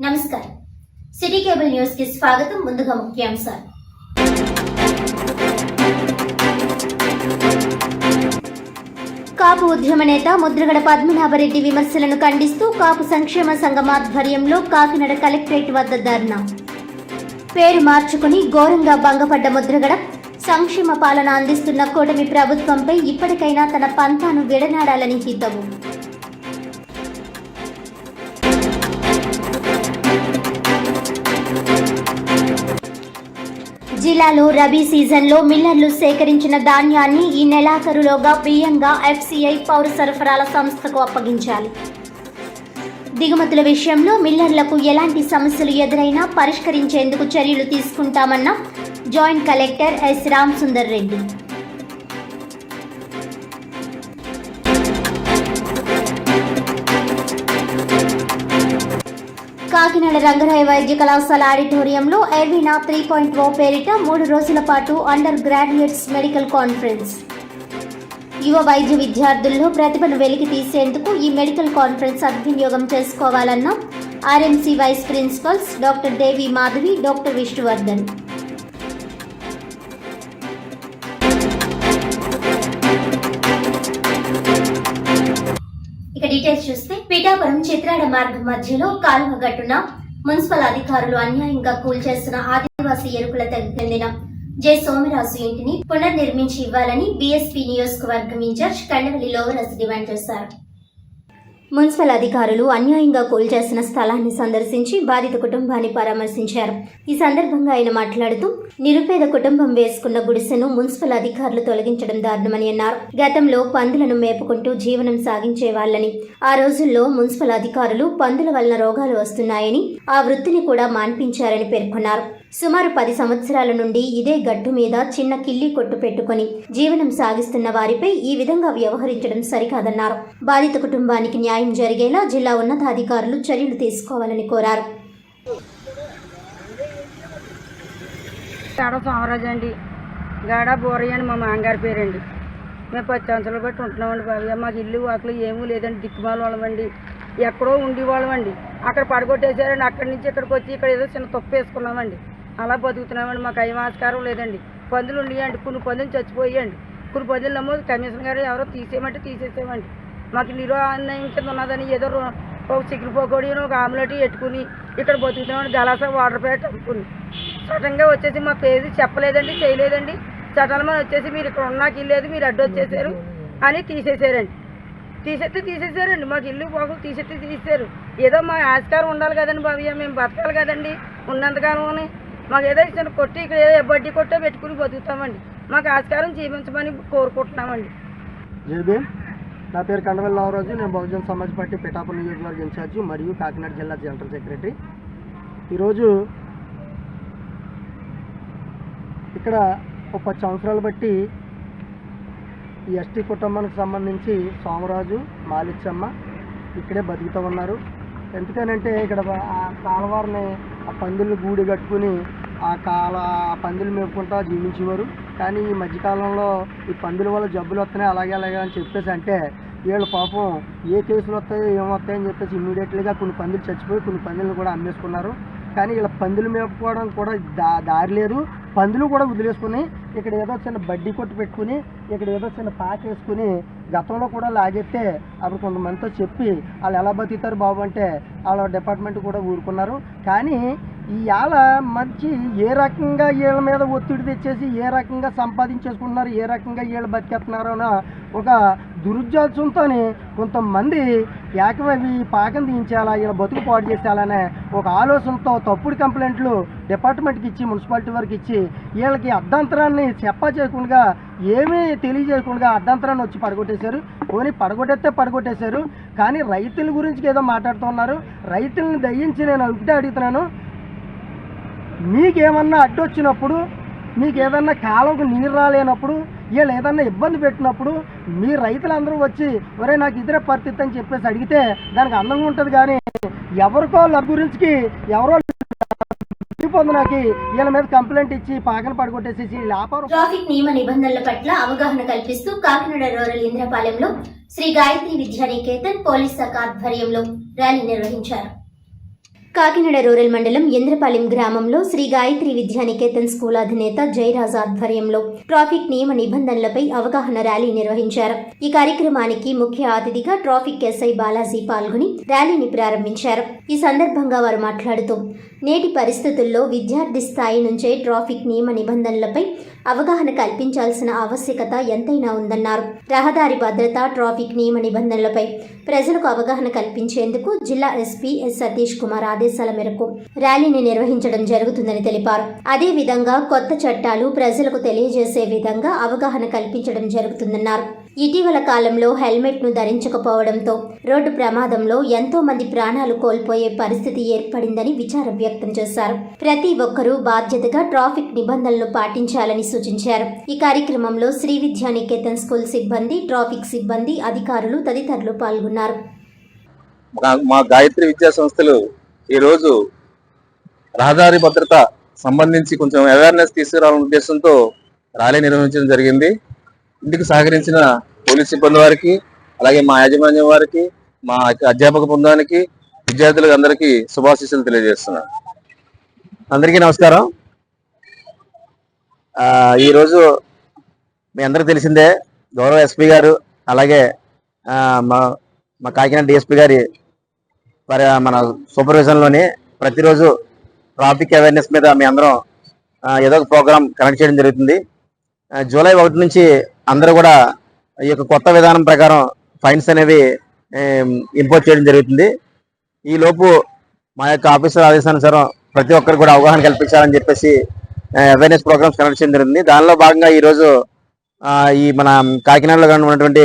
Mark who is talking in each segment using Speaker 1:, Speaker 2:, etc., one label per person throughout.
Speaker 1: నమస్కారం. City cable news కి స్వాగతం. ముందుగా ముఖ్యాంశాలు. కాపు ఉద్యమ నేత ముద్రగడ పద్మనాభరెడ్డి విమర్శలను ఖండిస్తూ కాపు సంక్షేమ సంఘం ఆధ్వర్యంలో కాకినాడ కలెక్టరేట్ వద్ద ధర్నా. పేరు మార్చుకుని ఘోరంగా భంగపడ్డ ముద్రగడ సంక్షేమ పాలన అందిస్తున్న కూటమి ప్రభుత్వంపై ఇప్పటికైనా తన పంతాను విడనాడాలని హితవు. జిల్లాలో రబీ సీజన్లో మిల్లర్లు సేకరించిన ధాన్యాన్ని ఈ నెలాఖరులోగా బియ్యంగా ఎఫ్సీఐ పౌర సరఫరాల సంస్థకు అప్పగించాలి. దిగుమతుల విషయంలో మిల్లర్లకు ఎలాంటి సమస్యలు ఎదురైనా పరిష్కరించేందుకు చర్యలు తీసుకుంటామన్న joint collector S Ramasundar Reddy. Kakinada Rangaraya వైద్య కళాశాల ఆడిటోరియంలో ఎర్వినా 3.0 పేరిట 3 రోజుల పాటు అండర్ గ్రాడ్యుయేట్స్ మెడికల్ కాన్ఫరెన్స్. యువ వైద్య విద్యార్థుల్లో ప్రతిభను వెలికి తీసేందుకు ఈ మెడికల్ కాన్ఫరెన్స్ సద్వినియోగం చేసుకోవాలన్న RMC vice principals doctor Devi Madhavi, doctor Vishnuvardhan. Details చూస్తే పిఠాపురం చిత్రాడ మార్గం మధ్యలో కాలువ గట్టున మున్సిపల్ అధికారులు అన్యాయంగా కూల్చేస్తున్న ఆదివాసీ ఎరుకుల చెందిన జె సోమరాజు ఇంటిని పునర్నిర్మించి ఇవ్వాలని బీఎస్పీ నియోజకవర్గం ఇన్ఛార్జ్ కండవల్లి లోవరాజు డిమాండ్ చేశారు. మున్సిపల్ అధికారులు అన్యాయంగా కూల్చేసిన స్థలాన్ని సందర్శించి బాధిత కుటుంబాన్ని పరామర్శించారు. ఈ సందర్భంగా ఆయన మాట్లాడుతూ నిరుపేద కుటుంబం వేసుకున్న గుడిసెను మున్సిపల్ అధికారులు తొలగించడం దారుణమని అన్నారు. గతంలో పందులను మేపుకుంటూ జీవనం సాగించే వాళ్ళని ఆ రోజుల్లో మున్సిపల్ అధికారులు పందుల వలన రోగాలు వస్తున్నాయని ఆ వృత్తిని కూడా మాన్పించారని పేర్కొన్నారు. సుమారు 10 సంవత్సరాల నుండి ఇదే గట్టు మీద చిన్న కిల్లి కొట్టు పెట్టుకుని జీవనం సాగిస్తున్న వారిపై ఈ విధంగా వ్యవహరించడం సరికాదన్నారు. బాధిత కుటుంబానికి న్యాయం జరిగేలా జిల్లా ఉన్నతాధికారులు చర్యలు తీసుకోవాలని కోరారు.
Speaker 2: సోమరాజు అండి, గాడ బోరయ్య అని మా మామగారి పేరండి. మేము 10 సంవత్సరాలు బట్టి ఉంటున్నామండి బాబు. మాకు ఇల్లు వాకులు ఏమీ లేదండి, దిక్కుమాల వాళ్ళమండి, ఎక్కడో ఉండేవాళ్ళమండి. అక్కడ పడగొట్టేశారండి. అక్కడి నుంచి ఇక్కడికి వచ్చి ఇక్కడ ఏదో చిన్న తప్పు వేసుకున్నామండి. అలా బతుకుతున్నామండి. మాకు ఏం ఆస్కారం లేదండి. పందులు ఉండేయండి, కొన్ని పందులు చచ్చిపోయాయండి. కొన్ని పందులు నమ్మో కమిషనర్ గారు ఎవరో తీసేయమంటే తీసేసామండి. మాకు నిరాన్యాయం కింద ఉన్నదని ఏదో ఒక చికెన్ పకోడీ ఒక ఆమ్లెట్ పెట్టుకుని ఇక్కడ బతుకుతున్నామండి. గలాస వాటర్ ప్యాకెట్ అమ్ముకుని సడన్గా వచ్చేసి మా పేరు చెప్పలేదండి, చేయలేదండి. చట్టాల మీద వచ్చేసి మీరు ఇక్కడ ఉన్నాకి ఇల్లేదు, మీరు అడ్డు వచ్చేసారు అని తీసేసారండి. తీసేసారండి. మాకు ఇల్లు పోకలు తీసేసారు. ఏదో మా ఆస్కారం ఉండాలి కదండి బాబయ్య, మేము బతకాలి కదండి ఉన్నంతకాలం అని. మాకు ఏదో ఇచ్చిన కొట్టి ఇక్కడ ఏదో బడ్డీ కొట్టే పెట్టుకుని బతుకుతామండి. మాకు ఆస్కారం జీవించమని కోరుకుంటున్నామండి.
Speaker 3: జేబీ, నా పేరు కండవల్లి లోవరాజు. నేను బహుజన సమాజ్ పార్టీ పిఠాపురం నియోజకవర్గ ఇన్ఛార్జి మరియు కాకినాడ జిల్లా జనరల్ సెక్రటరీ. ఈరోజు ఇక్కడ ఒక 10 సంవత్సరాలు బట్టి ఈ ఎస్టీ కుటుంబానికి సంబంధించి సోమరాజు, మాలిచ్చమ్మ ఇక్కడే బతుకుతూ ఉన్నారు. ఎందుకనంటే ఇక్కడ ఆ కాలవారిని ఆ పందులు గూడు కట్టుకుని ఆ పందులు మేపుకుంటా జీవించేవారు. కానీ ఈ మధ్యకాలంలో ఈ పందుల వల్ల జబ్బులు వస్తున్నాయి అలాగే అని చెప్పేసి అంటే వీళ్ళు పాపం ఏ కేసులు వస్తాయో ఏమొస్తాయని చెప్పేసి ఇమ్మీడియట్లీగా కొన్ని పందులు చచ్చిపోయి కొన్ని పందులను కూడా అమ్మేసుకున్నారు. కానీ ఇలా పందులు మేపుకోవడం కూడా దారి లేదు. పందులు కూడా వదిలేసుకుని ఇక్కడ ఏదో చిన్న బడ్డీ కొట్టు పెట్టుకుని ఇక్కడ ఏదో చిన్న పాక వేసుకుని గతంలో కూడా లాగెత్తే అప్పుడు కొంతమందితో చెప్పి వాళ్ళు ఎలా బతుకుతారు బాబు అంటే వాళ్ళ డిపార్ట్మెంట్ కూడా ఊరుకున్నారు. కానీ ఇవాళ మంచి ఏ రకంగా వీళ్ళ మీద ఒత్తిడి తెచ్చేసి ఏ రకంగా సంపాదించేసుకుంటున్నారు, ఏ రకంగా వీళ్ళు బతికేస్తున్నారు అన్న ఒక దురుద్దేశంతో కొంతమంది ఏకమవి పాకం తీయించాలా, వీళ్ళ బతుకు పాడు చేసేయాలనే ఒక ఆలోచనతో తప్పుడు కంప్లైంట్లు డిపార్ట్మెంట్కి ఇచ్చి మున్సిపాలిటీ వరకు ఇచ్చి వీళ్ళకి అర్ధాంతరాన్ని చెప్పా చేయకుండా ఏమీ తెలియజేయకుండా అర్ధాంతరాన్ని వచ్చి పడగొట్టేశారు. పోనీ పడగొట్టేశారు. కానీ రైతుల గురించి ఏదో మాట్లాడుతున్నారు. రైతులను దయించి నేను ఒకటే అడుగుతున్నాను, మీకేమన్నా అడ్డొచ్చినప్పుడు, మీకు ఏదన్నా కాలంకు నీరు రాలేనప్పుడు, వీళ్ళు ఏదన్నా ఇబ్బంది పెట్టినప్పుడు మీ రైతులందరూ వచ్చి ఒరే నాకు ఇద్దరే పరిస్థితి అని చెప్పేసి అడిగితే దానికి అందంగా ఉంటుంది. కానీ ఎవరికో లబ్ గురించి ఎవరో పొందనాకి వీళ్ళ మీద కంప్లైంట్ ఇచ్చి పాకన పడగొట్టేసేసి వ్యాపారం.
Speaker 1: ట్రాఫిక్ నియమ నిబంధనల పట్ల అవగాహన కల్పిస్తూ కాకినాడ రూరల్ ఇంద్రపాలెంలో శ్రీ గాయత్రి విద్యానికేతన్ పోలీస్ శాఖ ఆధ్వర్యంలో ర్యాలీ నిర్వహించారు. కాకినాడ రూరల్ మండలం ఇంద్రపాలెం గ్రామంలో శ్రీ గాయత్రి విద్యానికేతన్ స్కూల్ అధినేత జయరాజ్ ఆధ్వర్యంలో ట్రాఫిక్ నియమ నిబంధనలపై అవగాహన ర్యాలీ నిర్వహించారు. ఈ కార్యక్రమానికి ముఖ్య అతిథిగా ట్రాఫిక్ ఎస్ఐ బాలాజీ పాల్గొని ర్యాలీని ప్రారంభించారు. ఈ సందర్భంగా వారు మాట్లాడుతూ నేటి పరిస్థితుల్లో విద్యార్థి స్థాయి నుంచే ట్రాఫిక్ నియమ నిబంధనలపై అవగాహన కల్పించాల్సిన ఆవశ్యకత ఎంతైనా ఉందన్నారు. రహదారి భద్రత, ట్రాఫిక్ నియమ నిబంధనలపై ప్రజలకు అవగాహన కల్పించేందుకు జిల్లా ఎస్పీ ఎస్ సతీష్ కుమార్ ఆదేశాల మేరకు ర్యాలీని నిర్వహించడం జరుగుతుందని తెలిపారు. అదేవిధంగా కొత్త చట్టాలు ప్రజలకు తెలియజేసే విధంగా అవగాహన కల్పించడం జరుగుతుందన్నారు. ఇటీవల కాలంలో హెల్మెట్ ను ధరించకపోవడంతో రోడ్డు ప్రమాదంలో ఎంతో మంది ప్రాణాలు కోల్పోయే పరిస్థితి ఏర్పడిందని విచారం వ్యక్తం చేశారు. ప్రతి ఒక్కరూ బాధ్యతగా ట్రాఫిక్ నిబంధనలు పాటించాలని సూచించారు. ఈ కార్యక్రమంలో శ్రీ విద్యానికేతన్ స్కూల్ సిబ్బంది, ట్రాఫిక్ సిబ్బంది, అధికారులు తదితరులు పాల్గొన్నారు.
Speaker 4: మా గాయత్రి విద్యా సంస్థలు ఈరోజు రహదారి భద్రత సంబంధించి కొంచెం అవేర్నెస్ తీసుకురావాలనే ఉద్దేశంతో ర్యాలీ నిర్వహించడం జరిగింది. ఇందుకు సహకరించిన పోలీస్ సిబ్బంది వారికి, అలాగే మా యాజమాన్యం వారికి, మా అధ్యాపక బృందానికి, విద్యార్థులకు అందరికీ శుభాశీస్సులు తెలియజేస్తున్నాను. అందరికీ నమస్కారం. ఈరోజు మీ అందరికీ తెలిసిందే, గౌరవ ఎస్పీ గారు అలాగే మా కాకినాడ డిఎస్పీ గారి మన సూపర్విజన్లోని ప్రతిరోజు ట్రాఫిక్ అవేర్నెస్ మీద మీ అందరం ఏదో ఒక ప్రోగ్రామ్ కనెక్ట్ చేయడం జరుగుతుంది. జూలై 1 నుంచి అందరూ కూడా ఈ యొక్క కొత్త విధానం ప్రకారం ఫైన్స్ అనేవి ఇంపోజ్ చేయడం జరుగుతుంది. ఈ లోపు మా యొక్క ఆఫీసర్ ఆదేశానుసారం ప్రతి ఒక్కరు కూడా అవగాహన కల్పించాలని చెప్పేసి అవేర్నెస్ ప్రోగ్రామ్స్ కనెక్ట్ చేయడం జరుగుతుంది. దానిలో భాగంగా ఈరోజు ఈ మన కాకినాడలో ఉన్నటువంటి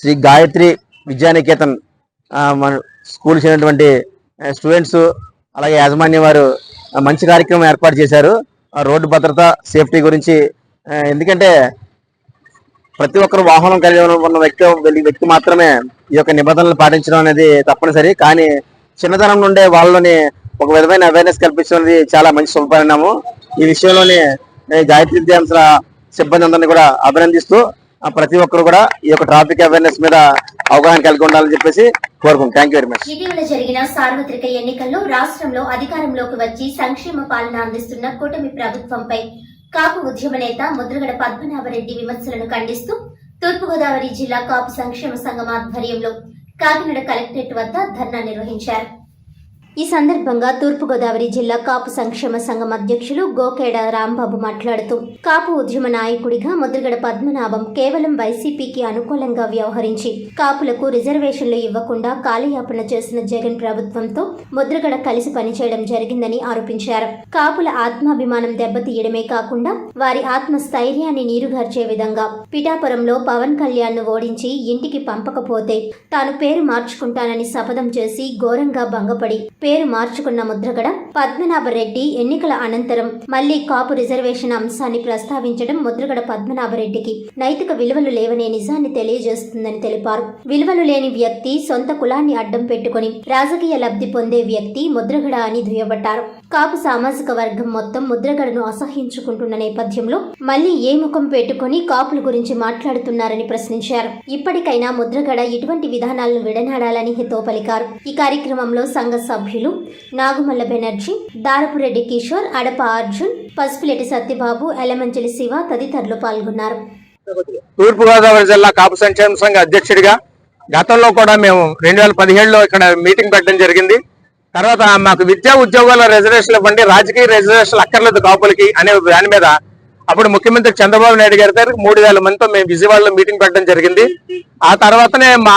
Speaker 4: శ్రీ గాయత్రి విద్యానికేతన్ మన స్కూల్ చేసినటువంటి స్టూడెంట్స్ అలాగే యాజమాన్యం వారు మంచి కార్యక్రమం ఏర్పాటు చేశారు. రోడ్డు భద్రత, సేఫ్టీ గురించి. ఎందుకంటే ప్రతి ఒక్కరు వాహనం కలిగి ఉన్న వ్యక్తి మాత్రమే ఈ యొక్క నిబంధనలు పాటించడం అనేది తప్పనిసరి. కానీ చిన్నతనం నుండే వాళ్ళని ఒక విధమైన అవేర్నెస్ కల్పించడం అనేది చాలా మంచి శుభపరిణామం. ఈ విషయంలోనే గాయత్రి విద్యాంశ సిబ్బంది అందరినీ కూడా అభినందిస్తూ ప్రతి ఒక్కరు కూడా ఈ యొక్క ట్రాఫిక్ అవేర్నెస్ మీద అవగాహన కలిగి ఉండాలని చెప్పేసి కోరుకుంటాం. Thank you very much.
Speaker 1: ఇటీవల జరిగిన సార్వత్రిక ఎన్నికల్లో రాష్ట్రంలో అధికారంలోకి వచ్చి సంక్షేమ పాలన అందిస్తున్న కూటమి ప్రభుత్వంపై కాపు ఉద్యమ నేత ముద్రగడ పద్మనాభరెడ్డి విమర్శలను ఖండిస్తూ తూర్పుగోదావరి జిల్లా కాపు సంక్షేమ సంఘం ఆధ్వర్యంలో కాకినాడ కలెక్టరేట్ వద్ద ధర్నా నిర్వహించారు. ఈ సందర్భంగా తూర్పుగోదావరి జిల్లా కాపు సంక్షేమ సంఘం అధ్యక్షులు గోకేడ రాంబాబు మాట్లాడుతూ కాపు ఉద్యమ నాయకుడిగా ముద్రగడ పద్మనాభం కేవలం వైసీపీకి అనుకూలంగా వ్యవహరించి కాపులకు రిజర్వేషన్లు ఇవ్వకుండా కాలయాపన చేసిన జగన్ ప్రభుత్వంతో ముద్రగడ కలిసి పనిచేయడం జరిగిందని ఆరోపించారు. కాపుల ఆత్మాభిమానం దెబ్బతీయడమే కాకుండా వారి ఆత్మస్థైర్యాన్ని నీరుగార్చే విధంగా పిఠాపురంలో పవన్ కళ్యాణ్ ను ఓడించి ఇంటికి పంపకపోతే తాను పేరు మార్చుకుంటానని శపథం చేసి ఘోరంగా భంగపడి పేరు మార్చుకున్న ముద్రగడ పద్మనాభరెడ్డి ఎన్నికల అనంతరం మళ్లీ కాపు రిజర్వేషన్ అంశాన్ని ప్రస్తావించడం ముద్రగడ పద్మనాభరెడ్డికి నైతిక విలువలు లేవనే నిజాన్ని తెలియజేస్తుందని తెలిపారు. విలువలు లేని వ్యక్తి, సొంత కులాన్ని అడ్డం పెట్టుకుని రాజకీయ లబ్ధి పొందే వ్యక్తి ముద్రగడ అని దుయ్యబట్టారు. కాపు సామాజిక వర్గం మొత్తం ముద్రగడను అసహ్యించుకుంటున్న నేపథ్యంలో మళ్లీ ఏ ముఖం పెట్టుకుని కాపుల గురించి మాట్లాడుతున్నారని ప్రశ్నించారు. ఇప్పటికైనా ముద్రగడ ఇటువంటి విధానాలను విడనాడాలని హితవు పలికారు. ఈ కార్యక్రమంలో సంఘ సభ్యులు నాగుమల్ల బెనర్జీ, దారపురెడ్డి కిషోర్, అడప అర్జున్, పసుపులేటి సత్యబాబు, ఎలమంచిలి శివ తదితరులు పాల్గొన్నారు.
Speaker 5: తూర్పుగోదావరి జిల్లా కాపు సంక్షేమ సంఘ అధ్యక్షుడిగా గతంలో కూడా మేము 2017లో ఇక్కడ మీటింగ్ పెట్టడం జరిగింది. తర్వాత మాకు విద్యా ఉద్యోగాల రిజర్వేషన్లు ఇవ్వండి, రాజకీయ రిజర్వేషన్లు అక్కర్లేదు కాపులకి అనే దాని మీద అప్పుడు ముఖ్యమంత్రి చంద్రబాబు నాయుడు గారి దగ్గర 3000 మందితో మేము విజయవాడలో మీటింగ్ పెట్టడం జరిగింది. ఆ తర్వాతనే మా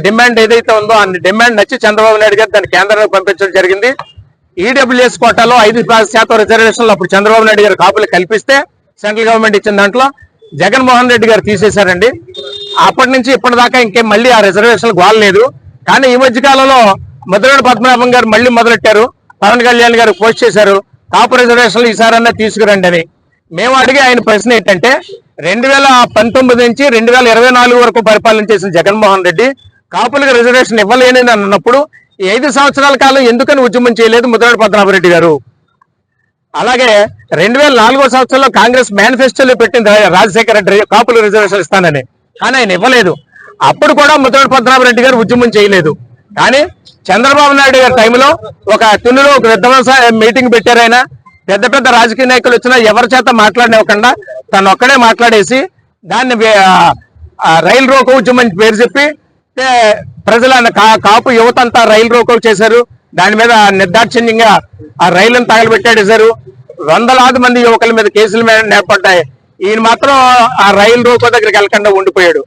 Speaker 5: డిమాండ్ ఏదైతే ఉందో ఆ డిమాండ్ నచ్చి చంద్రబాబు నాయుడు గారు దాన్ని కేంద్రానికి పంపించడం జరిగింది. ఈడబ్ల్యూఎస్ కోటాలో 5% రిజర్వేషన్లు అప్పుడు చంద్రబాబు నాయుడు గారు కాపులు కల్పిస్తే సెంట్రల్ గవర్నమెంట్ ఇచ్చిన దాంట్లో జగన్మోహన్ రెడ్డి గారు తీసేశారండి. అప్పటి నుంచి ఇప్పటిదాకా ఇంకేం మళ్ళీ ఆ రిజర్వేషన్లు గోలలేదు. కానీ ఈ మధ్య కాలంలో ముద్రగడ పద్మనాభం గారు మళ్ళీ మొదలెట్టారు. పవన్ కళ్యాణ్ గారు పోస్ట్ చేశారు, కాపు రిజర్వేషన్లు ఈసారన్నా తీసుకురండి అని. మేము అడిగే ఆయన ప్రశ్న ఏంటంటే 2019 నుంచి 2024 వరకు పరిపాలన చేసిన జగన్మోహన్ రెడ్డి కాపులకు రిజర్వేషన్ ఇవ్వలేనని అన్నప్పుడు 5 సంవత్సరాల కాలం ఎందుకని ఉద్యమం చేయలేదు ముద్రగడ పద్మనాభరెడ్డి గారు? అలాగే 2004 సంవత్సరంలో కాంగ్రెస్ మేనిఫెస్టోలో పెట్టింది రాజశేఖర రెడ్డి కాపులు రిజర్వేషన్ ఇస్తానని, కానీ ఆయన ఇవ్వలేదు. అప్పుడు కూడా ముద్రగడ పద్మనాభరెడ్డి గారు ఉద్యమం చేయలేదు. కానీ చంద్రబాబు నాయుడు గారి టైంలో ఒక తునిలో ఒక విధ్వంస మీటింగ్ పెట్టారు. ఆయన పెద్ద పెద్ద రాజకీయ నాయకులు వచ్చినా ఎవరి చేత మాట్లాడనివ్వకుండా తను ఒక్కడే మాట్లాడేసి దాన్ని రైలు రోకో ఉద్యమం పేరు చెప్పి ప్రజల కాపు యువత అంతా రైలు రోకో చేశారు. దాని మీద నిర్దాక్షిణ్యంగా ఆ రైలును తగలబెట్టాడేశారు. వందలాది మంది యువకుల మీద కేసులు నేర్పడ్డాయి. ఈయన మాత్రం ఆ రైలు రోకో దగ్గరికి వెళ్ళకుండా ఉండిపోయాడు.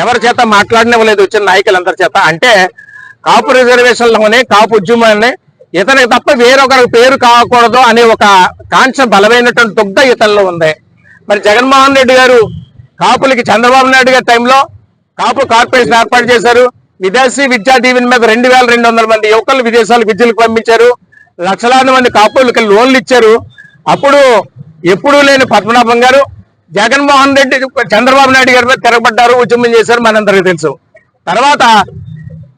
Speaker 5: ఎవరి చేత మాట్లాడనివ్వలేదు వచ్చిన నాయకులందరి చేత. అంటే కాపు రిజర్వేషన్లోనే కాపు ఉద్యమాన్ని ఇతనికి తప్ప వేరొకరికి పేరు కాకూడదు అనే ఒక కాంక్ష బలమైనటువంటి దుగ్ధ ఇతనిలో ఉంది. మరి జగన్మోహన్ రెడ్డి గారు కాపులకి చంద్రబాబు నాయుడు గారి టైంలో కాపు కార్పొరేషన్ ఏర్పాటు చేశారు. విదేశీ విద్యా దీవెన మీద 2200 మంది యువకులు విదేశాలకు విద్యలకు పంపించారు. లక్షలాది మంది కాపులకి లోన్లు ఇచ్చారు. అప్పుడు ఎప్పుడూ లేని పద్మనాభం గారు జగన్మోహన్ రెడ్డి చంద్రబాబు నాయుడు గారి మీద తిరగబడ్డారు, ఉద్యమం చేశారు, మనందరికీ తెలుసు. తర్వాత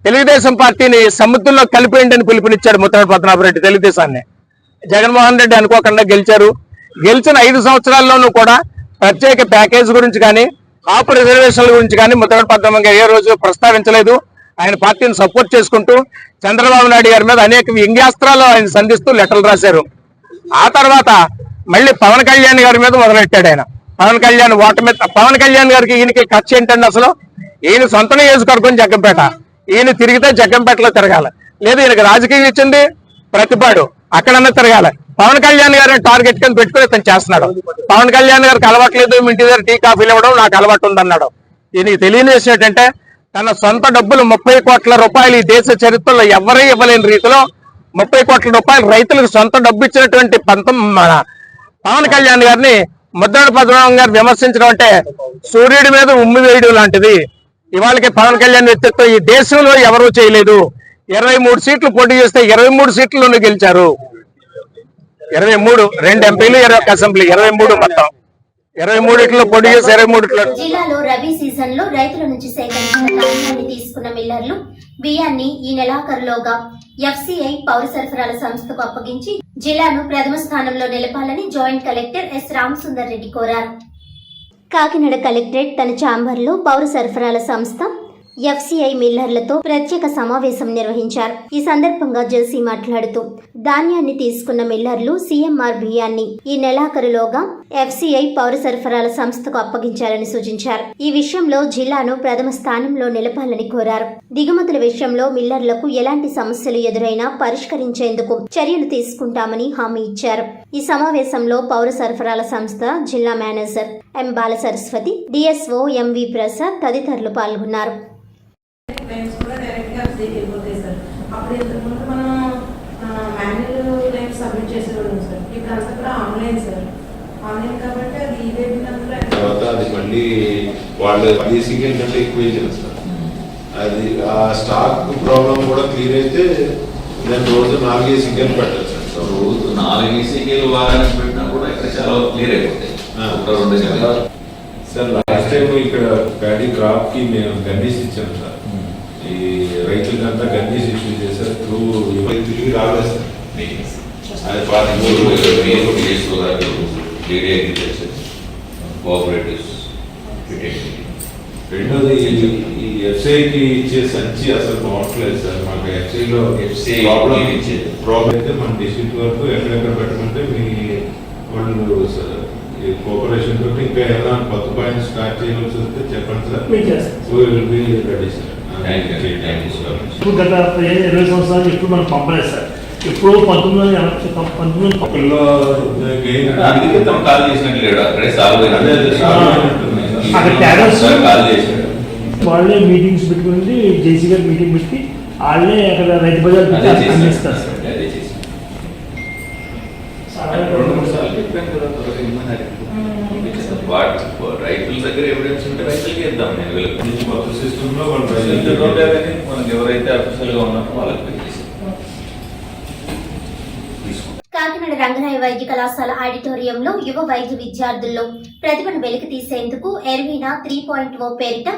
Speaker 5: తెలుగుదేశం పార్టీని సముద్రంలో కలిపేయండి అని పిలుపునిచ్చాడు ముత్తరాజు పద్మనాభరెడ్డి తెలుగుదేశాన్ని. జగన్మోహన్ రెడ్డి అనుకోకుండా గెలిచారు. గెలిచిన 5 సంవత్సరాల్లోనూ కూడా ప్రత్యేక ప్యాకేజ్ గురించి కానీ కాపు రిజర్వేషన్ల గురించి కానీ ముత్తరాజు పద్మనాభం గారు ఏ రోజు ప్రస్తావించలేదు. ఆయన పార్టీని సపోర్ట్ చేసుకుంటూ చంద్రబాబు నాయుడు గారి మీద అనేక వ్యంగ్యాస్త్రాలు ఆయన సంధిస్తూ లెటర్లు రాశారు. ఆ తర్వాత మళ్ళీ పవన్ కళ్యాణ్ గారి మీద మొదలెట్టాడు ఆయన. పవన్ కళ్యాణ్ ఓటమి పవన్ కళ్యాణ్ గారికి ఈయనకి ఖర్చు ఏంటండి అసలు? ఈయన సొంత నియోజకవర్గం జగ్గంపేట. ఈయన తిరిగితే జగ్గంపేటలో తిరగాలి, లేదు ఈయనకి రాజకీయం ఇచ్చింది ప్రతిపాడు, అక్కడన్నా తిరగాలి. పవన్ కళ్యాణ్ గారిని టార్గెట్ కింద పెట్టుకుని ఇతను చేస్తున్నాడు. పవన్ కళ్యాణ్ గారికి అలవాట్లేదు, ఇంటి దగ్గర టీ కాఫీలు ఇవ్వడం నాకు అలవాటు ఉందన్నాడు. ఈయనకి తెలియని విషయం ఏంటంటే తన సొంత డబ్బులు 30 కోట్ల రూపాయలు ఈ దేశ చరిత్రలో ఎవరూ ఇవ్వలేని రీతిలో 30 కోట్ల రూపాయలు రైతులకు సొంత డబ్బు ఇచ్చినటువంటి మన పవన్ కళ్యాణ్ గారిని ముద్రగడ పద్మనాభం గారు విమర్శించడం అంటే సూర్యుడి మీద ఉమ్మి వేయడం లాంటిది. ఇవాళకి పవన్ కళ్యాణ్ వ్యక్తిత్వం ఈ దేశంలో ఎవరూ చేయలేదు. 23 సీట్లు పోటీ చేస్తే 23 సీట్లలోనే గెలిచారు. 23, 2 ఎంపీలు, 21 అసెంబ్లీ, 23 మొత్తం 23 పోటీ చేసి 23.
Speaker 1: జిల్లాలో రబీ సీజన్ లో రైతుల నుంచి సేకరించిన ధాన్యాన్ని తీసుకున్న మిల్లర్లు బియ్యాన్ని ఈ నెలాఖరులోగా ఎఫ్సిఐ పౌర సరఫరాల సంస్థకు అప్పగించి జిల్లాను ప్రథమ స్థానంలో నిలపాలని joint collector S Ramasundar Reddy కోరారు. కాకినాడ కలెక్టరేట్ తన ఛాంబర్లో పౌర సరఫరాల సంస్థ ఎఫ్సిఐ మిల్లర్లతో ప్రత్యేక సమావేశం నిర్వహించారు. ఈ సందర్భంగా జెసి మాట్లాడుతూ ధాన్యాన్ని తీసుకున్న మిల్లర్లు సిఎంఆర్ బియ్యాన్ని ఈ నెలాఖరులోగా ఎఫ్సిఐ పౌర సరఫరాల సంస్థకు అప్పగించాలని సూచించారు. ఈ విషయంలో జిల్లాను ప్రథమ స్థానంలో నిలపాలని కోరారు. దిగుమతుల విషయంలో మిల్లర్లకు ఎలాంటి సమస్యలు ఎదురైనా పరిష్కరించేందుకు చర్యలు తీసుకుంటామని హామీ ఇచ్చారు. ఈ సమావేశంలో పౌర సరఫరాల సంస్థ జిల్లా manager M Balasaraswathi, DSO MV Prasad తదితరులు పాల్గొన్నారు.
Speaker 6: క్లైమ్స్ కూడా డైరెక్ట్గా అప్డేట్ అయిపోతాయి సార్. అప్పుడు ఇంతకుముందు మనం మాన్యువల్ క్లైమ్స్ సబ్మిట్ చేసేవాళ్ళం సార్. ఇప్పుడు అంతా కూడా ఆన్లైన్ సార్. ఆన్లైన్ కాబట్టి అది ఈవేదినంతా
Speaker 7: తర్వాత అది మళ్ళీ వాళ్ళు 10 సెకండ్ కంటే ఎక్కువ ఇచ్చారు సార్. అది ఆ స్టాక్ ప్రాబ్లం కూడా క్లియర్ అయితే దాని రోజు 4 సెకండ్ పెట్టారు సార్.
Speaker 8: రోజు 4 సెకండ్లు వారానికి పెట్టినా కూడా ఇక్కడ చాలా క్లియర్ అయిపోతాయి.
Speaker 7: సార్ లాస్ట్ టైం ఇక్కడ ప్యాడీ క్రాప్ కి మేము గన్నీస్ ఇచ్చాం సార్. ఈ రైతులకంతా గన్నీస్ ఇష్యూ చేశారు. తిరిగి రాలేదు సార్. అది
Speaker 8: 43
Speaker 7: రెండోది ఈ ఎఫ్సిఐకి ఇచ్చే సంచి అసలు బాగుంటలేదు సార్. మాకు ఎఫ్సిఐలో ప్రాబ్లం అయితే మన డిస్ట్రిక్ట్ వరకు ఎక్కడెక్కడ పెట్టమంటే మీ వాళ్ళు సార్ కోఆపరేషన్ తోటి ఇంకా ఏమైనా కొత్త పాయింట్ స్టార్ట్ చేయవలసి వస్తే చెప్పండి సార్. Ready sir.
Speaker 9: గత 20 సంవత్సరాలు ఎప్పుడు మనం పంపలేదు సార్. ఎప్పుడో 1919 వాళ్ళే మీటింగ్స్ పెట్టుకుని జేసీ గారు మీటింగ్ పెట్టి వాళ్ళే అక్కడ రైతు బజార్ పెట్టి అందిస్తారు సార్.
Speaker 8: రైతుల దగ్గర ఎవిడెన్స్ ఉంటే రైతులకి ఇద్దాం. నేను
Speaker 7: కొత్త సిస్టమ్ లో
Speaker 8: మనకి ఎవరైతే అఫీషియల్ గా ఉన్నారో వాళ్ళకి
Speaker 1: కాకినాడ రంగరాయ వైద్య కళాశాల ఆడిటోరియంలో యువ వైద్య విద్యార్థుల్లో ప్రతిభను వెలికి తీసేందుకు ఎర్వీనా 3.0 పేరిట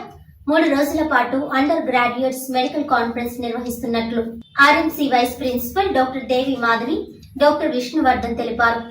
Speaker 1: 3 రోజుల పాటు అండర్ గ్రాడ్యుయేట్స్ మెడికల్ కాన్ఫరెన్స్ నిర్వహిస్తున్నట్లు RMC vice principal doctor Devi Madhavi, doctor Vishnuvardhan తెలిపారు.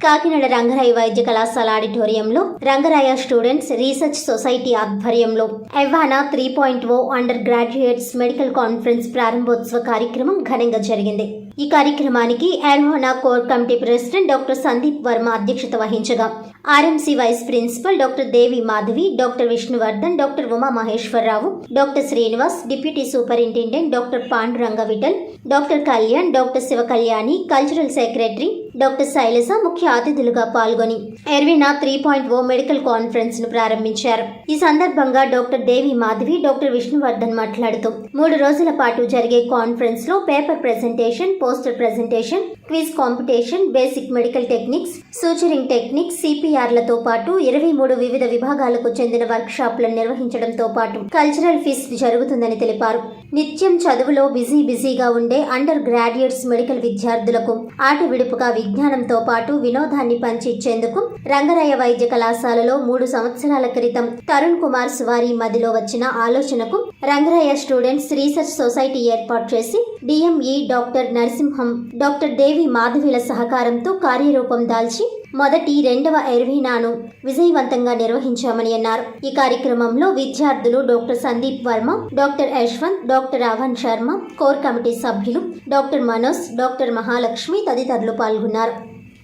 Speaker 1: కాకినాడ రంగరాయ వైద్య కళాశాల ఆడిటోరియంలో రంగరాయ స్టూడెంట్స్ రీసెర్చ్ సొసైటీ ఆధ్వర్యంలో ఎవ్వానా 3.0 అండర్ గ్రాడ్యుయేట్స్ మెడికల్ కాన్ఫరెన్స్ ప్రారంభోత్సవ కార్యక్రమం ఘనంగా జరిగింది. ఈ కార్యక్రమానికి ఎవ్వానా core committee president doctor Sandeep Varma అధ్యక్షత వహించగా RMC vice principal doctor Devi Madhavi, doctor Vishnuvardhan, doctor Uma Maheswararao, doctor Srinivas, deputy superintendent doctor Panduranga Vitthal, doctor Kalyan, doctor Shiva Kalyani, cultural secretary doctor Sailaja ముఖ్య అతిథులుగా పాల్గొని ఎర్వినా 3.0 మెడికల్ కాన్ఫరెన్స్ ను ప్రారంభించారు. ఈ సందర్భంగా డాక్టర్ దేవి మాధవి, డాక్టర్ విష్ణువర్ధన్ మాట్లాడుతూ 3 రోజుల పాటు జరిగే కాన్ఫరెన్స్ లో paper presentation, poster presentation, quiz competition, basic medical techniques, suturing techniques, సిపిఆర్లతో పాటు 23 వివిధ విభాగాలకు చెందిన వర్క్ షాప్లను నిర్వహించడంతో పాటు కల్చరల్ ఫీస్ట్ జరుగుతుందని తెలిపారు. నిత్యం చదువులో బిజీగా ఉండే అండర్ గ్రాడ్యుయేట్స్ మెడికల్ విద్యార్థులకు ఆట విడుపుగా విజ్ఞానంతో పాటు వినోదాన్ని పంచిచ్చేందుకు రంగరాయ వైద్య కళాశాలలో 3 సంవత్సరాల క్రితం తరుణ్ కుమార్ సువారి మదిలో వచ్చిన ఆలోచనకు రంగరాయ స్టూడెంట్స్ రీసెర్చ్ సొసైటీ ఏర్పాటు చేసి డిఎంఈ డాక్టర్ నరసింహం, డాక్టర్ దేవి మాధవిల సహకారంతో కార్యరూపం దాల్చి మొదటి 2వ ఎర్వీనాను విజయవంతంగా నిర్వహించామని అన్నారు. ఈ కార్యక్రమంలో విద్యార్థులు doctor Sandeep Varma, doctor Yashwant, doctor Avan Sharma, core committee సభ్యులు డాక్టర్ మనోజ్, డాక్టర్ మహాలక్ష్మి తదితరులు పాల్గొన్నారు.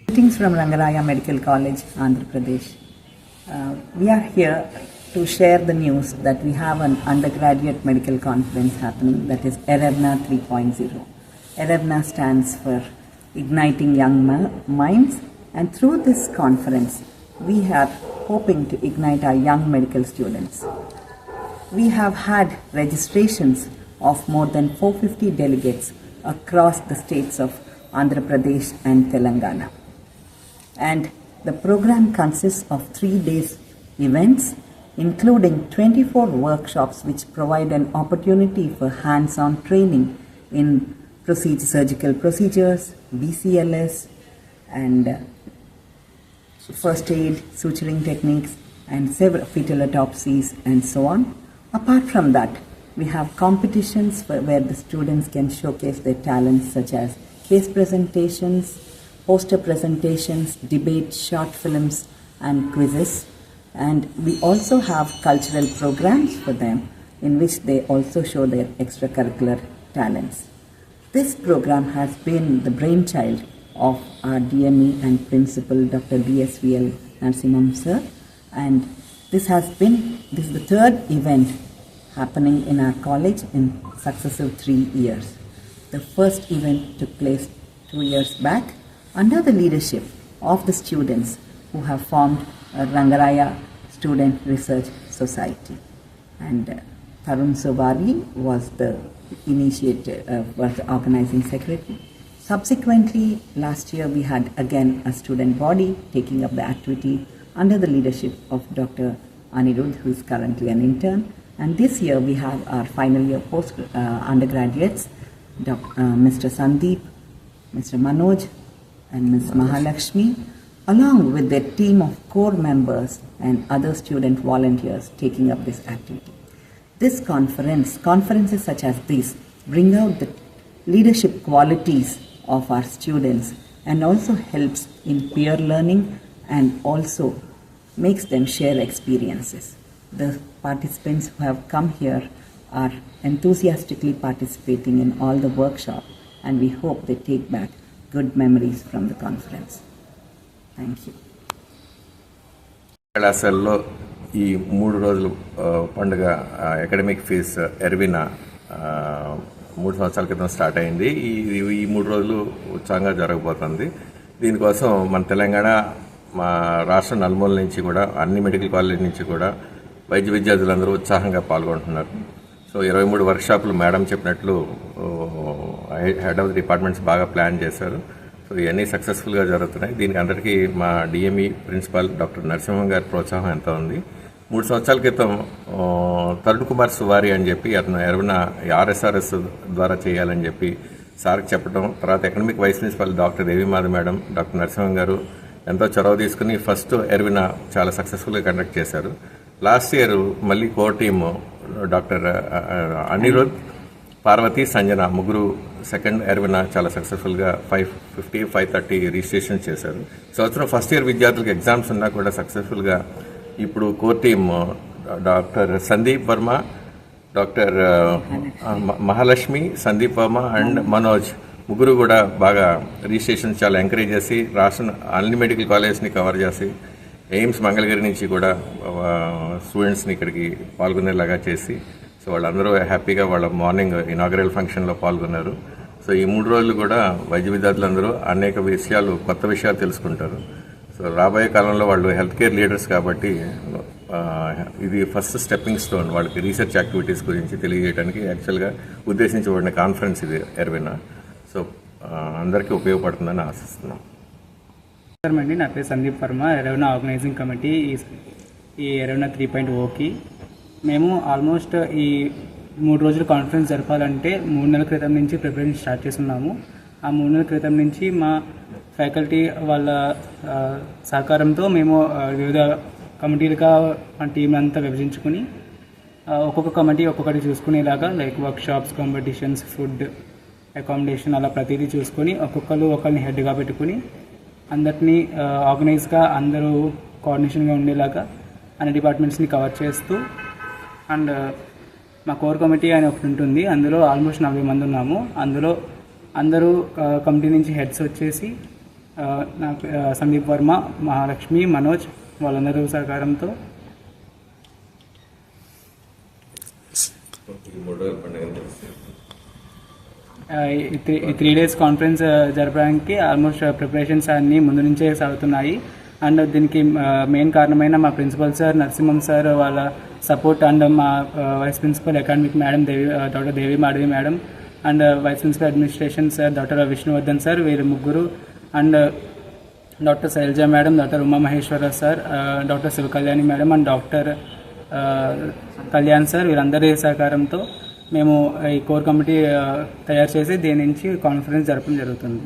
Speaker 10: Greetings from Rangaraya Medical College, Andhra Pradesh. We are here to share the news that we have an undergraduate medical conference happening, that is EREVNA 3.0. EREVNA stands for Igniting Young Minds, and through this conference we are hoping to ignite our young medical students. We have had registrations of more than 450 delegates across the states of Andhra Pradesh and Telangana. And the program consists of 3 days events, including 24 workshops which provide an opportunity for hands-on training in surgical procedures, BCLS, and first aid, suturing techniques, and several fetal autopsies, and so on. Apart from that, we have competitions where the students can showcase their talents, such as case presentations, poster presentations, debates, short films, and quizzes. And we also have cultural programs for them in which they also show their extracurricular talents. This program has been the brainchild of our DME and principal Dr. DSVL Narsimham sir, and this is the 3rd event happening in our college in successive 3 years. The first event took place 2 years back under the leadership of the students who have formed a Rangaraya Student Research Society, and Tarun Suvari was the organizing secretary. Subsequently, last year we had again a student body taking up the activity under the leadership of Dr. Anirudh, who is currently an intern. And this year we have our final year undergraduates, Mr. Sandeep, Mr. Manoj, and Ms. Mahalakshmi, along with their team of core members and other student volunteers taking up this activity. This conferences such as these bring out the leadership qualities of our students and also helps in peer learning and also makes them share experiences. The participants who have come here are enthusiastically participating in all the workshops, and we hope they take back good memories from the conference. Thank you.
Speaker 5: కళాశాలలో ఈ 3 రోజులు పండుగ academic fees ఎర్వినా 3 సంవత్సరాల క్రితం start అయింది. ఈ 3 రోజులు ఉత్సాహంగా జరగబోతుంది. దీనికోసం మన తెలంగాణ, మా రాష్ట్ర నలుమూల నుంచి కూడా, అన్ని మెడికల్ కాలేజ్ నుంచి కూడా వైద్య విద్యార్థులందరూ ఉత్సాహంగా పాల్గొంటున్నారు. సో 23 వర్క్షాపులు మేడం చెప్పినట్లు హెడ్ ఆఫ్ ది డిపార్ట్మెంట్స్ బాగా ప్లాన్ చేశారు. సో ఇవన్నీ సక్సెస్ఫుల్గా జరుగుతున్నాయి. దీనికి అందరికీ మా డిఎంఈ ప్రిన్సిపాల్ డాక్టర్ నరసింహం గారి ప్రోత్సాహం ఎంత ఉంది. 3 సంవత్సరాల క్రితం తరుణ్ కుమార్ సువారి అని చెప్పి అతను ఎర్వినా ఆర్ఎస్ఆర్ఎస్ ద్వారా చేయాలని చెప్పి సార్కి చెప్పడం, తర్వాత economic vice principal doctor Devi Madhavi madam, doctor Narasimham గారు ఎంతో చొరవ తీసుకుని ఫస్ట్ ఎర్వినా చాలా సక్సెస్ఫుల్గా కండక్ట్ చేశారు. లాస్ట్ ఇయర్ మళ్ళీ core team doctor Anirudh, Parvathi, Sanjana ముగ్గురు సెకండ్ ఎర్విన చాలా సక్సెస్ఫుల్గా 550, 530 రిజిస్ట్రేషన్ చేశారు. సంవత్సరం ఫస్ట్ ఇయర్ విద్యార్థులకు ఎగ్జామ్స్ ఉన్నా కూడా సక్సెస్ఫుల్గా ఇప్పుడు core team doctor Sandeep Varma, doctor Mahalakshmi, Sandeep Varma and Manoj ముగ్గురు కూడా బాగా రిజిస్ట్రేషన్ చాలా ఎంకరేజ్ చేసి రాష్ట్ర అన్ని మెడికల్ కాలేజెస్ని కవర్ చేసి ఎయిమ్స్ మంగళగిరి నుంచి కూడా స్టూడెంట్స్ని ఇక్కడికి పాల్గొనేలాగా చేసి సో వాళ్ళందరూ హ్యాపీగా వాళ్ళ మార్నింగ్ ఇనాగరల్ ఫంక్షన్లో పాల్గొన్నారు. సో ఈ 3 రోజులు కూడా వైద్య విద్యార్థులందరూ అనేక విషయాలు, కొత్త విషయాలు తెలుసుకుంటారు. సో రాబోయే కాలంలో వాళ్ళు హెల్త్ కేర్ లీడర్స్ కాబట్టి ఇది ఫస్ట్ స్టెప్పింగ్ స్టోన్ వాళ్ళకి రీసెర్చ్ యాక్టివిటీస్ గురించి తెలియజేయడానికి యాక్చువల్గా ఉద్దేశించబడిన కాన్ఫరెన్స్ ఇది ఎర్వినా. సో అందరికీ ఉపయోగపడుతుందని ఆశిస్తున్నాం.
Speaker 11: అండి, నా పేరు సందీప్ వర్మ, ఎరవనా ఆర్గనైజింగ్ కమిటీ ఈ ఎరవనా 3.0కి మేము ఆల్మోస్ట్ ఈ 3 రోజుల కాన్ఫరెన్స్ జరపాలంటే 3 నెలల క్రితం నుంచి ప్రిపరేషన్ స్టార్ట్ చేస్తున్నాము. ఆ 3 నెలల క్రితం నుంచి మా ఫ్యాకల్టీ వాళ్ళ సహకారంతో మేము వివిధ కమిటీలుగా మా టీం అంతా విభజించుకుని ఒక్కొక్క కమిటీ ఒక్కొక్కటి చూసుకునేలాగా like workshops, competitions, food, accommodation అలా ప్రతిదీ చూసుకొని ఒకరిని హెడ్గా పెట్టుకుని అందరినీ ఆర్గనైజ్గా అందరూ కోఆర్డినేషన్గా ఉండేలాగా అన్ని డిపార్ట్మెంట్స్ని కవర్ చేస్తూ అండ్ మా కోర్ కమిటీ అని ఒకటి ఉంటుంది. అందులో ఆల్మోస్ట్ 40 మంది ఉన్నాము. అందులో అందరూ కమిటీ నుంచి హెడ్స్ వచ్చేసి నా సందీప్ వర్మ, మహాలక్ష్మి, మనోజ్ వాళ్ళందరూ సహకారంతో ఈ 3 days కాన్ఫరెన్స్ జరపడానికి ఆల్మోస్ట్ ప్రిపరేషన్స్ అన్నీ ముందు నుంచే సాగుతున్నాయి. అండ్ దీనికి మెయిన్ కారణమైన మా ప్రిన్సిపల్ సార్ నరసింహం సార్ వాళ్ళ సపోర్ట్ అండ్ మా vice principal academic madam doctor Devi Madhavi madam and vice principal administration sir doctor Vishnuvardhan sir, వీరు ముగ్గురు and doctor Sailaja madam, doctor Uma Maheswara sir, doctor Shiva Kalyani madam and doctor Kalyan sir, వీరందరి సహకారంతో మేము ఈ కోర్ కమిటీ తయారు చేసి దీని నుంచి కాన్ఫరెన్స్ జరపడం జరుగుతుంది.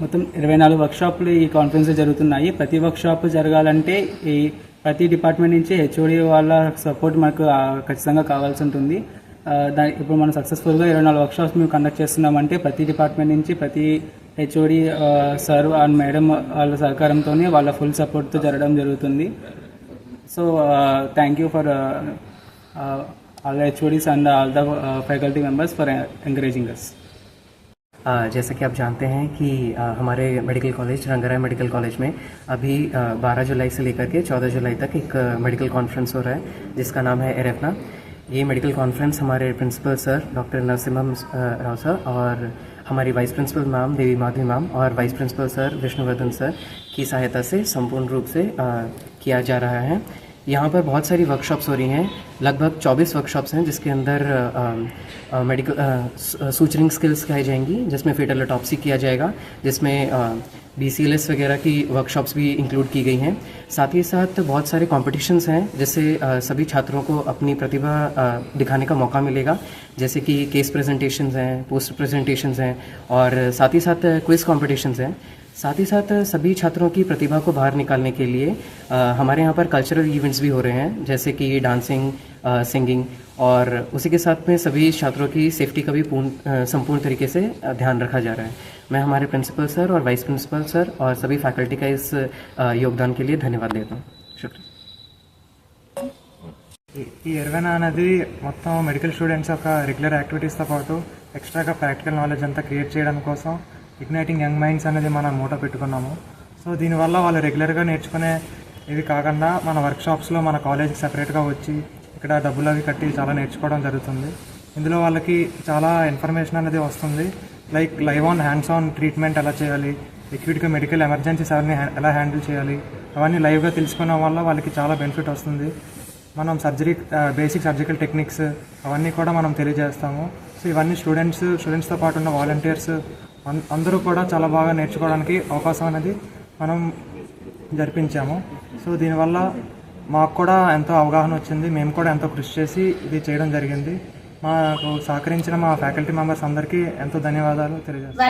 Speaker 11: మొత్తం 24 వర్క్షాపులు ఈ కాన్ఫరెన్స్ జరుగుతున్నాయి. ప్రతి వర్క్షాప్ జరగాలంటే ఈ ప్రతి డిపార్ట్మెంట్ నుంచి హెచ్ఓడి వాళ్ళ సపోర్ట్ మనకు ఖచ్చితంగా కావాల్సి ఉంటుంది. ఇప్పుడు మనం సక్సెస్ఫుల్గా 24 వర్క్షాప్స్ మేము కండక్ట్ చేస్తున్నామంటే ప్రతి డిపార్ట్మెంట్ నుంచి ప్రతి హెచ్ఓడి సార్ అండ్ మేడం వాళ్ళ సహకారంతోనే వాళ్ళ ఫుల్ సపోర్ట్తో జరగడం జరుగుతుంది. So thank you for all the HODs and all the faculty members for encouraging us.
Speaker 12: जैसा कि आप जानते हैं कि हमारे मेडिकल कॉलेज रंगाराय मेडिकल कॉलेज में अभी 12 जुलाई से लेकर के 14 जुलाई तक एक मेडिकल कॉन्फ्रेंस हो रहा है जिसका नाम है एरेफना. ये मेडिकल कॉन्फ्रेंस हमारे principal sir doctor Narasimham Rao sir और हमारी vice principal ma'am Devi Madhavi ma'am और vice principal sir Vishnuvardhan sir की सहायता से संपूर्ण रूप से किया जा रहा है. यहाँ पर बहुत सारी वर्कशॉप्स हो रही हैं, लगभग 24 वर्कशॉप्स हैं जिसके अंदर मेडिकल सूचरिंग स्किल्स सिखाई जाएंगी, जिसमें फेटल ऑटोप्सी किया जाएगा, जिसमें BCLS वगैरह की वर्कशॉप्स भी इंक्लूड की गई हैं. साथ ही साथ बहुत सारे कॉम्पिटिशन्स हैं जिससे सभी छात्रों को अपनी प्रतिभा दिखाने का मौका मिलेगा, जैसे कि केस प्रेजेंटेशंस हैं, पोस्टर प्रेजेंटेशंस हैं और साथ ही साथ क्विज कॉम्पिटिशन्स हैं. साथ ही साथ सभी छात्रों की प्रतिभा को बाहर निकालने के लिए हमारे यहाँ पर कल्चरल इवेंट्स भी हो रहे हैं, जैसे कि डांसिंग, सिंगिंग और उसी के साथ में सभी छात्रों की सेफ्टी का भी संपूर्ण तरीके से ध्यान रखा जा रहा है. मैं हमारे प्रिंसिपल सर और वाइस प्रिंसिपल सर और सभी फैकल्टी का इस योगदान के लिए धन्यवाद देता हूँ. शुक्रिया.
Speaker 11: ఈ ఎర్వెనా అనేది మొత్తం మెడికల్ స్టూడెంట్స్ యొక్క రెగ్యులర్ యాక్టివిటీస్తో పాటు ఎక్స్ట్రాగా ప్రాక్టికల్ నాలెడ్జ్ అంతా క్రియేట్ చేయడం కోసం ఇగ్నైటింగ్ యంగ్ మైండ్స్ అనేది మనం మోటో పెట్టుకున్నాము. సో దీనివల్ల వాళ్ళు రెగ్యులర్గా నేర్చుకునే ఇవి కాకుండా మన వర్క్షాప్స్లో మన కాలేజ్కి సపరేట్గా వచ్చి ఇక్కడ డబ్బులు అవి కట్టి చాలా నేర్చుకోవడం జరుగుతుంది. ఇందులో వాళ్ళకి చాలా ఇన్ఫర్మేషన్ అనేది వస్తుంది, like live on hands on treatment ఎలా చేయాలి, లిక్విడ్గా మెడికల్ ఎమర్జెన్సీస్ అవన్నీ ఎలా హ్యాండిల్ చేయాలి, అవన్నీ లైవ్గా తెలుసుకోవడం వల్ల వాళ్ళకి చాలా బెనిఫిట్ వస్తుంది. మనం బేసిక్ సర్జికల్ టెక్నిక్స్ అవన్నీ కూడా మనం తెలియజేస్తాము. సో ఇవన్నీ స్టూడెంట్స్తో పాటు ఉన్న వాలంటీర్స్ అందరూ కూడా చాలా బాగా నేర్చుకోవడానికి అవకాశం అనేది మనం జరిపించాము. సో దీనివల్ల మాకు కూడా ఎంతో అవగాహన వచ్చింది, మేము కూడా ఎంతో కృషి చేసి ఇది చేయడం జరిగింది. మాకు సహకరించిన మా ఫ్యాకల్టీ మెంబర్స్ అందరికీ ఎంతో ధన్యవాదాలు తెలియజేస్తాను.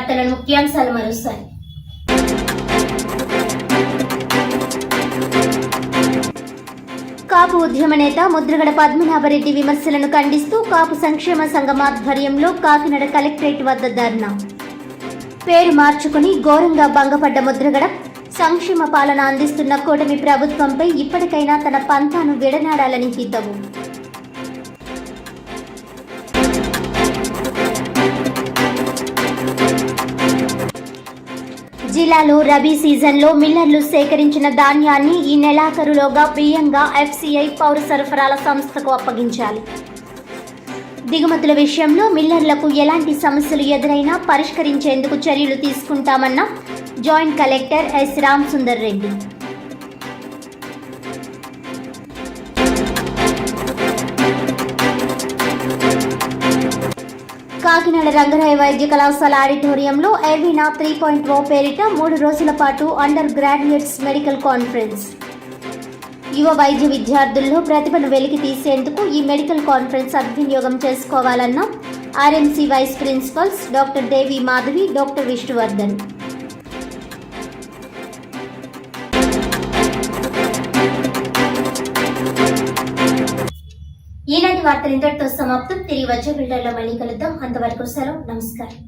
Speaker 1: కాపు ఉద్యమ నేత ముద్రగడ పద్మనాభరెడ్డి విమర్శలను ఖండిస్తూ కాపు సంక్షేమ సంఘం ఆధ్వర్యంలో కాకినాడ కలెక్టరేట్ వద్ద ధర్నా. పేరు మార్చుకుని ఘోరంగా భంగపడ్డ ముద్రగడ సంక్షేమ పాలన అందిస్తున్న కూటమి ప్రభుత్వంపై ఇప్పటికైనా తన పంతాను విడనాడాలని హితవు. జిల్లాలో రబీ సీజన్లో మిల్లర్లు సేకరించిన ధాన్యాన్ని ఈ నెలాఖరులోగా బియ్యంగా ఎఫ్సిఐ పౌర సరఫరాల సంస్థకు అప్పగించాలి. దిగుమతుల విషయంలో మిల్లర్లకు ఎలాంటి సమస్యలు ఎదురైనా పరిష్కరించేందుకు చర్యలు తీసుకుంటామన్న joint collector S Ram Sundar Reddy. Kakinada Rangaraya వైద్య కళాశాల ఆడిటోరియంలో ఎర్వినా 3.0 పేరిట 3 రోజుల పాటు అండర్ గ్రాడ్యుయేట్స్ మెడికల్ కాన్ఫరెన్స్. యువ వైద్య విద్యార్థుల్లో ప్రతిభను వెలికి తీసేందుకు ఈ మెడికల్ కాన్ఫరెన్స్ సద్వినియోగం చేసుకోవాలన్న RMC vice principals doctor Devi Madhavi, doctor Vishnuvardhan. ఈనాటి వార్తలు ఇంతటితో సమాప్తం. తిరిగి వచ్చే బిల్డర్లో మళ్ళీ కలుద్దాం. అంతవరకు సెలవు. నమస్కారం.